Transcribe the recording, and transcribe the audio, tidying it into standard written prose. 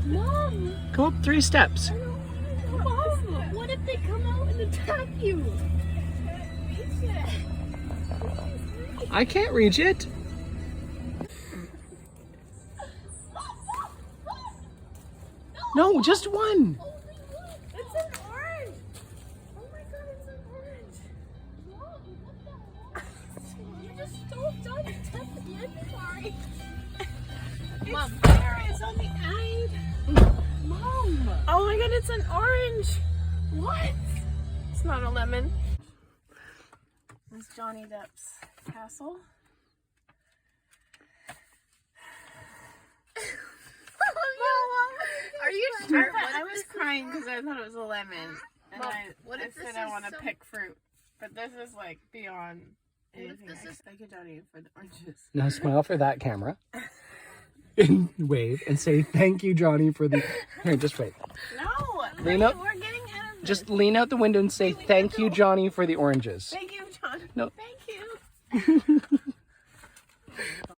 Mom! Go up 3 steps. Mom! What if they come out and attack you? I can't reach it. No, just one. It's an orange! Oh my god, it's an orange! Mom, what the heck? You just stole Johnny's tip again? Sorry. Mom, there it's on the end. Mom! Oh my god, it's an orange! What? It's not a lemon. This is Johnny Depp's castle. Are you sure? I was crying because I thought it was a lemon. And Mom, I said I want to pick fruit. But this is like beyond anything. Thank you, Johnny, for the oranges. Now smile for that camera. And wave and say thank you, Johnny, for the... Here, just wait. No! Lean up. We're getting out of this. Just lean out the window and say thank you, Johnny, for the oranges. Thank you, Johnny. No. Thank you.